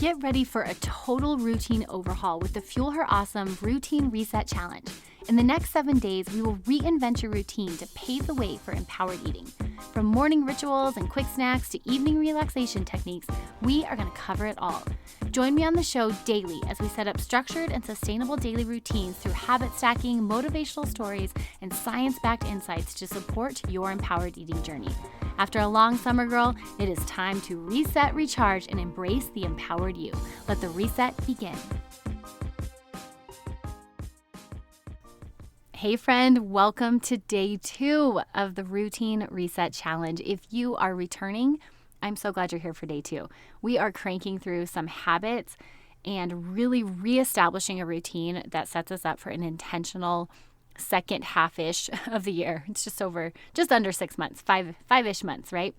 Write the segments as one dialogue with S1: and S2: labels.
S1: Get ready for a total routine overhaul with the Fuel Her Awesome Routine Reset Challenge. In the next 7 days, we will reinvent your routine to pave the way for empowered eating. From morning rituals and quick snacks to evening relaxation techniques, we are going to cover it all. Join me on the show daily as we set up structured and sustainable daily routines through habit stacking, motivational stories, and science-backed insights to support your empowered eating journey. After a long summer, girl, it is time to reset, recharge, and embrace the empowered you. Let the reset begin. Hey friend, welcome to day 2 of the Routine Reset Challenge. If you are returning, I'm so glad you're here for day 2. We are cranking through some habits and really reestablishing a routine that sets us up for an intentional second half-ish of the year. It's just under 6 months, five-ish months, right?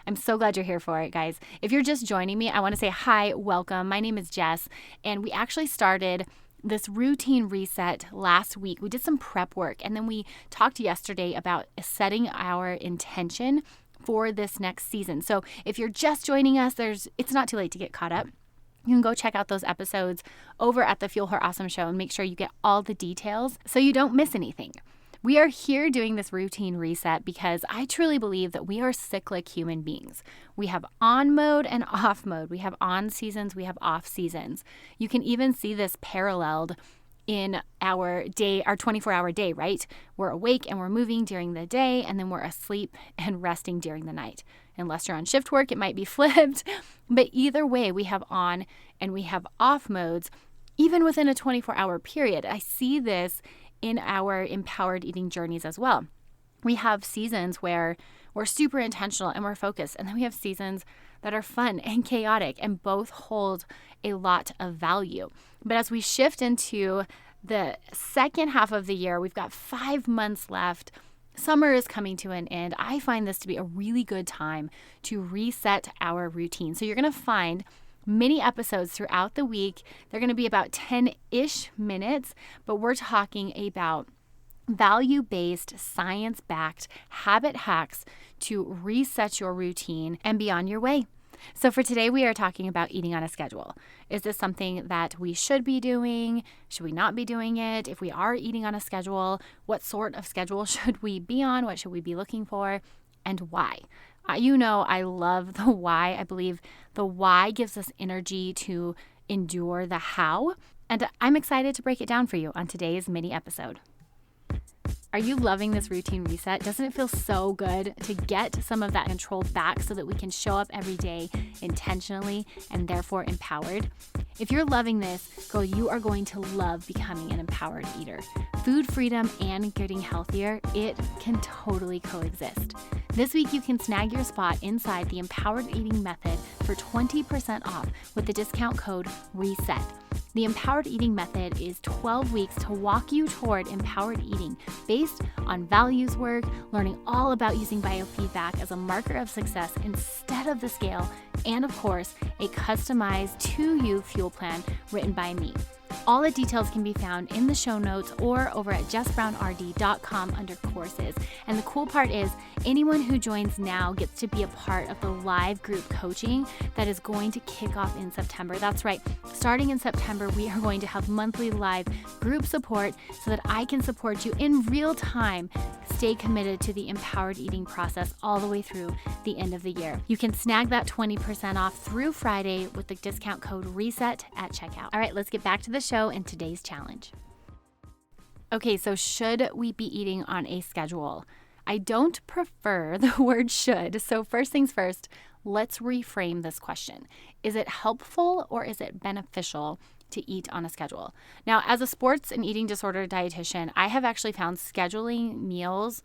S1: I'm so glad you're here for it, guys. If you're just joining me, I want to say hi, welcome. My name is Jess, and we actually started this routine reset last week. We did some prep work, and then we talked yesterday about setting our intention for this next season. So if you're just joining us, it's not too late to get caught up. You can go check out those episodes over at the Fuel Her Awesome show and make sure you get all the details so you don't miss anything. We are here doing this routine reset because I truly believe that we are cyclic human beings. We have on mode and off mode. We have on seasons, we have off seasons. You can even see this paralleled in our 24-hour day, right? We're awake and we're moving during the day, and then we're asleep and resting during the night. Unless you're on shift work, it might be flipped. But either way, we have on and we have off modes, even within a 24-hour period. I see this in our empowered eating journeys as well. We have seasons where we're super intentional and we're focused, and then we have seasons that are fun and chaotic, and both hold a lot of value. But as we shift into the second half of the year, we've got 5 months left. Summer is coming to an end. I find this to be a really good time to reset our routine. So you're going to find many episodes throughout the week. They're going to be about 10-ish minutes, but we're talking about value-based, science-backed habit hacks to reset your routine and be on your way. So for today, we are talking about eating on a schedule. Is this something that we should be doing? Should we not be doing it? If we are eating on a schedule, what sort of schedule should we be on? What should we be looking for? And why? You know, I love the why. I believe the why gives us energy to endure the how. And I'm excited to break it down for you on today's mini episode. Are you loving this routine reset? Doesn't it feel so good to get some of that control back so that we can show up every day intentionally and therefore empowered? If you're loving this, girl, you are going to love becoming an empowered eater. Food freedom and getting healthier, it can totally coexist. This week, you can snag your spot inside the Empowered Eating Method for 20% off with the discount code RESET. The Empowered Eating Method is 12 weeks to walk you toward empowered eating based on values work, learning all about using biofeedback as a marker of success instead of the scale, and of course, a customized to-you fuel plan written by me. All the details can be found in the show notes or over at jessbrownrd.com under courses. And the cool part is anyone who joins now gets to be a part of the live group coaching that is going to kick off in September. That's right. Starting in September, we are going to have monthly live group support so that I can support you in real time. Stay committed to the empowered eating process all the way through the end of the year. You can snag that 20% off through Friday with the discount code RESET at checkout. All right, let's get back to the show and today's challenge. Okay, so should we be eating on a schedule? I don't prefer the word should. So first things first, let's reframe this question. Is it helpful or is it beneficial to eat on a schedule? Now, as a sports and eating disorder dietitian, I have actually found scheduling meals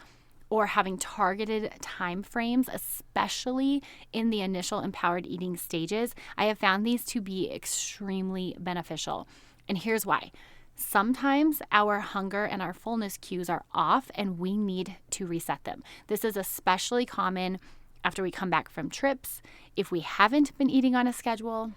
S1: or having targeted time frames, especially in the initial empowered eating stages, I have found these to be extremely beneficial. And here's why. Sometimes our hunger and our fullness cues are off and we need to reset them. This is especially common after we come back from trips, if we haven't been eating on a schedule,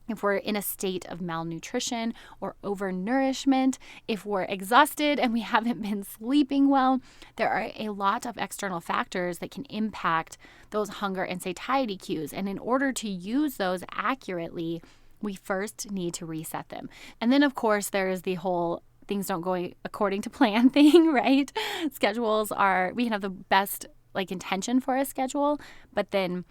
S1: if we're in a state of malnutrition or overnourishment, if we're exhausted and we haven't been sleeping well. There are a lot of external factors that can impact those hunger and satiety cues. And in order to use those accurately, we first need to reset them. And then, of course, there is the whole things don't go according to plan thing, right? Schedules we can have the best intention for a schedule, but then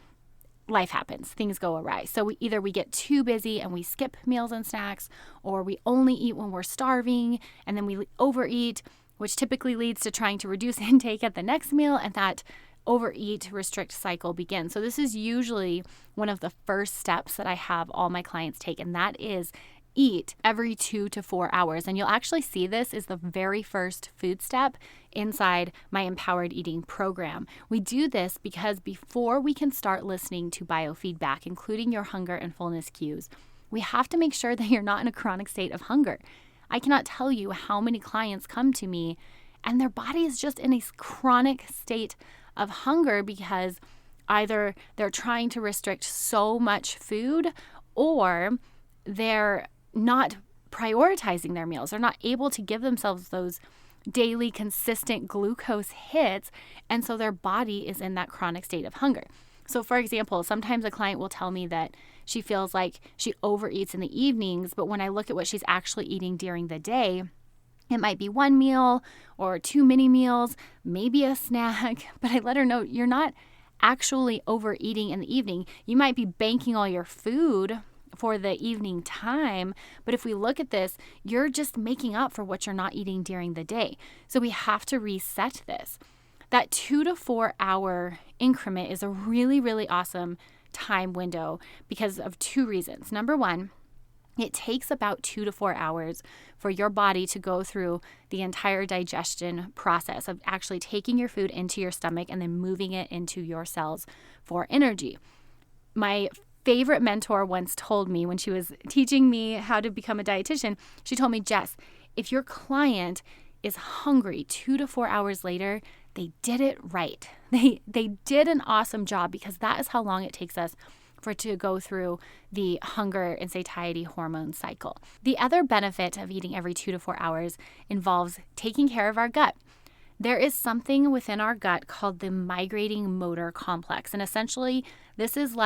S1: life happens, things go awry. So we get too busy and we skip meals and snacks, or we only eat when we're starving and then we overeat, which typically leads to trying to reduce intake at the next meal, and that overeat restrict cycle begins. So this is usually one of the first steps that I have all my clients take, and that is eat every 2 to 4 hours. And you'll actually see this is the very first food step inside my Empowered Eating program. We do this because before we can start listening to biofeedback, including your hunger and fullness cues, we have to make sure that you're not in a chronic state of hunger. I cannot tell you how many clients come to me and their body is just in a chronic state of hunger because either they're trying to restrict so much food or they're not prioritizing their meals. They're not able to give themselves those daily consistent glucose hits, and so their body is in that chronic state of hunger. So for example, sometimes a client will tell me that she feels like she overeats in the evenings, but when I look at what she's actually eating during the day, it might be one meal or 2 mini meals, maybe a snack, but I let her know you're not actually overeating in the evening. You might be banking all your food for the evening time, but if we look at this, you're just making up for what you're not eating during the day. So we have to reset this. That 2 to 4 hour increment is a really, really awesome time window because of 2 reasons. Number one, it takes about 2 to 4 hours for your body to go through the entire digestion process of actually taking your food into your stomach and then moving it into your cells for energy. My favorite mentor once told me when she was teaching me how to become a dietitian, she told me, Jess, if your client is hungry 2 to 4 hours later, they did it right. They did an awesome job because that is how long it takes us for it to go through the hunger and satiety hormone cycle. The other benefit of eating every 2 to 4 hours involves taking care of our gut. There is something within our gut called the migrating motor complex. And essentially, this is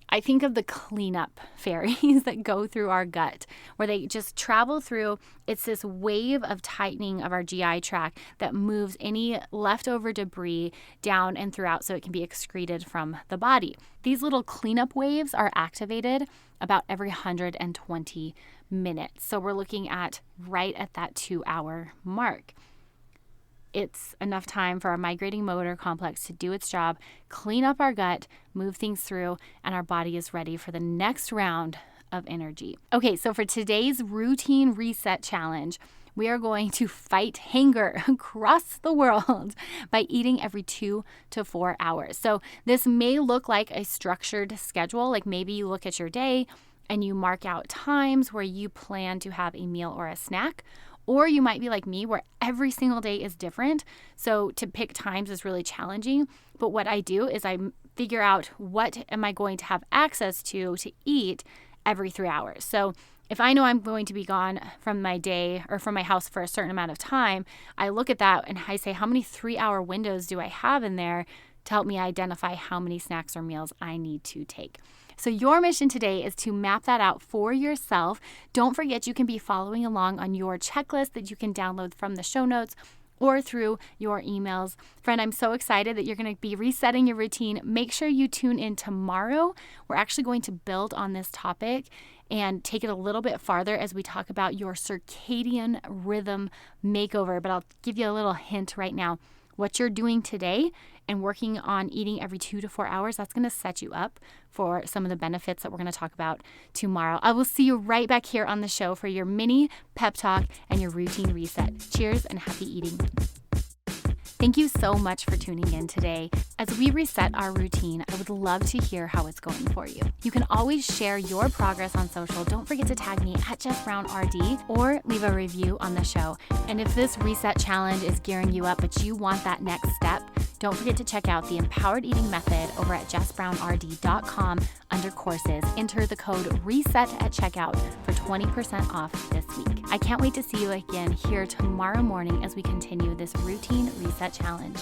S1: I think of the cleanup fairies that go through our gut, where they just travel through. It's this wave of tightening of our GI tract that moves any leftover debris down and throughout so it can be excreted from the body. These little cleanup waves are activated about every 120 minutes. So we're looking at right at that 2-hour mark. It's enough time for our migrating motor complex to do its job, clean up our gut, move things through, and our body is ready for the next round of energy. Okay, so for today's routine reset challenge, we are going to fight hunger across the world by eating every 2 to 4 hours. So this may look like a structured schedule, like maybe you look at your day and you mark out times where you plan to have a meal or a snack. Or you might be like me where every single day is different. So to pick times is really challenging. But what I do is I figure out what am I going to have access to eat every 3 hours. So if I know I'm going to be gone from my day or from my house for a certain amount of time, I look at that and I say, how many 3-hour windows do I have in there to help me identify how many snacks or meals I need to take? So your mission today is to map that out for yourself. Don't forget you can be following along on your checklist that you can download from the show notes or through your emails. Friend, I'm so excited that you're going to be resetting your routine. Make sure you tune in tomorrow. We're actually going to build on this topic and take it a little bit farther as we talk about your circadian rhythm makeover. But I'll give you a little hint right now. What you're doing today and working on eating every 2 to 4 hours, that's going to set you up for some of the benefits that we're going to talk about tomorrow. I will see you right back here on the show for your mini pep talk and your routine reset. Cheers and happy eating. Thank you so much for tuning in today. As we reset our routine, I would love to hear how it's going for you. You can always share your progress on social. Don't forget to tag me at Jess Brown RD or leave a review on the show. And if this reset challenge is gearing you up, but you want that next step, don't forget to check out the Empowered Eating Method over at jessbrownrd.com under courses. Enter the code RESET at checkout for 20% off this week. I can't wait to see you again here tomorrow morning as we continue this routine reset challenge.